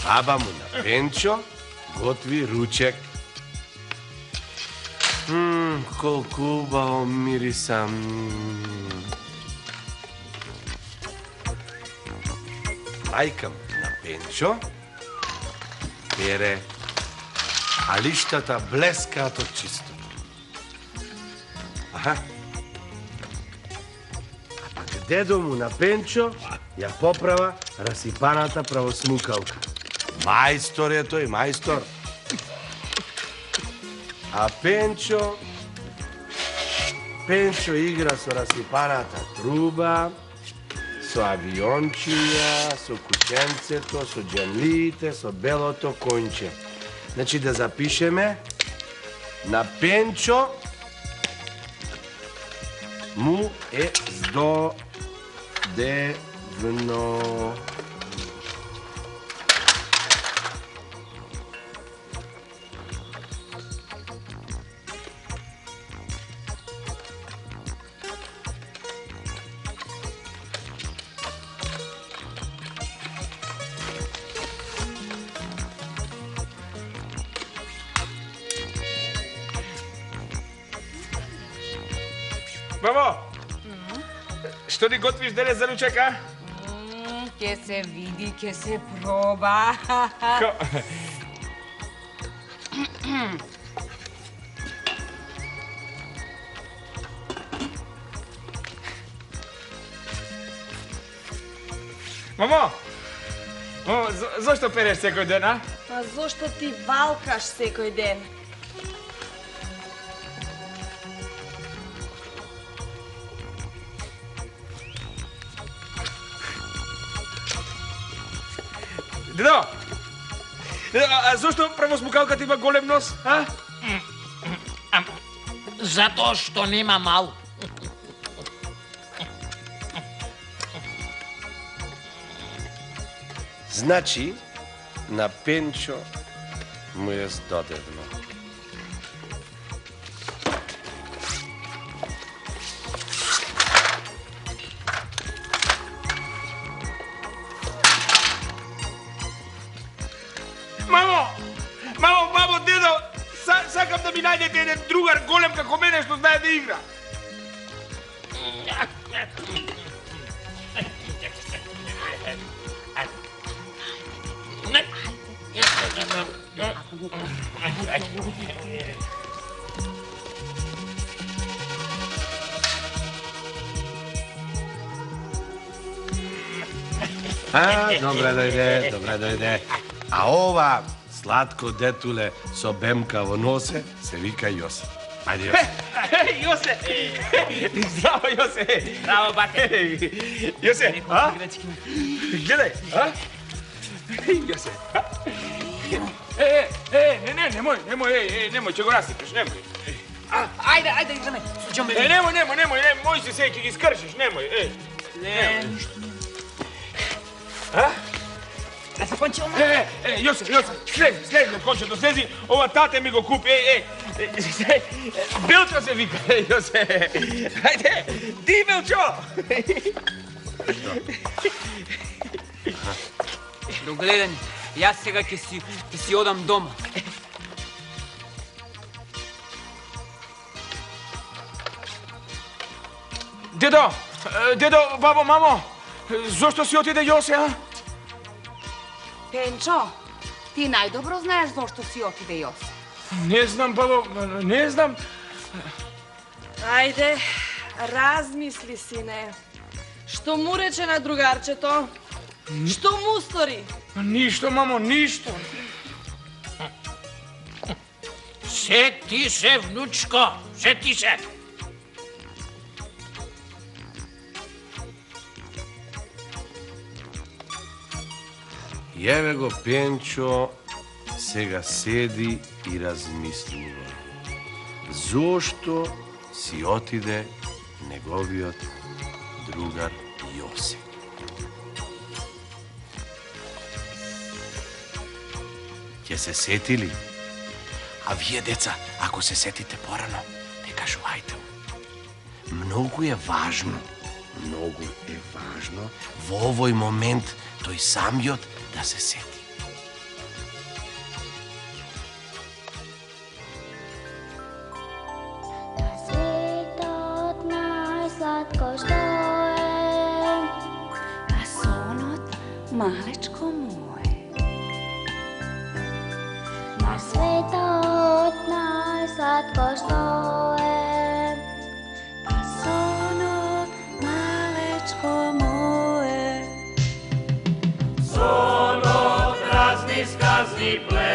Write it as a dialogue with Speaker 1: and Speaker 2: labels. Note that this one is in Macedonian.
Speaker 1: Баба му на Пенчо готви ручек. Колку убаво мириса. Мајка му на Пенчо пере, а лиштата блескаат од чисто. Аха. А пак дедо му на Пенчо ја поправа расипаната правосмукалка. Мајстор е тој, мајстор. А Пенчо игра со расипаната труба, со авиончиња, со кученцето, со џемлиите, со белото конче. Значи да запишеме, на Пенчо му е здодевно.
Speaker 2: Мамо, што ни готвиш денес за ручек, а?
Speaker 3: Ке се види, ке се проба.
Speaker 2: Мамо, зошто переш секој ден, а?
Speaker 4: Па зошто ти валкаш секој ден?
Speaker 2: Дедо, а зошто правосмукалката има голем нос, а?
Speaker 5: Затоа што нема мал.
Speaker 1: Значи, на Пенчо му е здодевно.
Speaker 2: Мамо, дедо, сакам да ми најдете еден другар голем како мене што знае да игра.
Speaker 1: Добре дојде. А ова сладко детуле со бемка во носе се вика Јосе. Ајде, Јосе.
Speaker 2: Јосе! Здраво, Јосе!
Speaker 5: Браво, бате.
Speaker 2: Јосе, а? Гледај, а? Јосе. Немој, ќе го расипеш, немој.
Speaker 5: Ајде, играме.
Speaker 2: Немој, мој си се, ќе ги скршиш, немој, А?
Speaker 5: Да се кончи ома.
Speaker 2: Јосе, слези од кончето, слези, ова тате ми го купи, Белчо се вика, Јосе. Ајде, ти Белчо!
Speaker 3: Догледан, јас сега ќе си одам дома.
Speaker 2: Дедо, бабо, мамо, зошто си отиде Јосе, а?
Speaker 3: Пенчо, ти најдобро знаеш зошто си отиде Јосе.
Speaker 2: Не знам, бабо, не знам.
Speaker 4: Ајде, размисли, сине. Што му рече на другарчето? Што му стори?
Speaker 2: Ништо, мамо, ништо.
Speaker 5: Се тише, внучко, се тише.
Speaker 1: Јеве го Пенчо сега седи и размислува. Зошто си отиде неговиот другар Јосе? Ќе се сетили? А вие, деца, ако се сетите порано, не кажувајте. Многу е важно во овој момент тој самиот да се сети.
Speaker 3: Malečko moje.
Speaker 6: Na svetotnoj sladko stoje.
Speaker 3: Sono, malečko moje.
Speaker 7: Sono, razni skazni ples.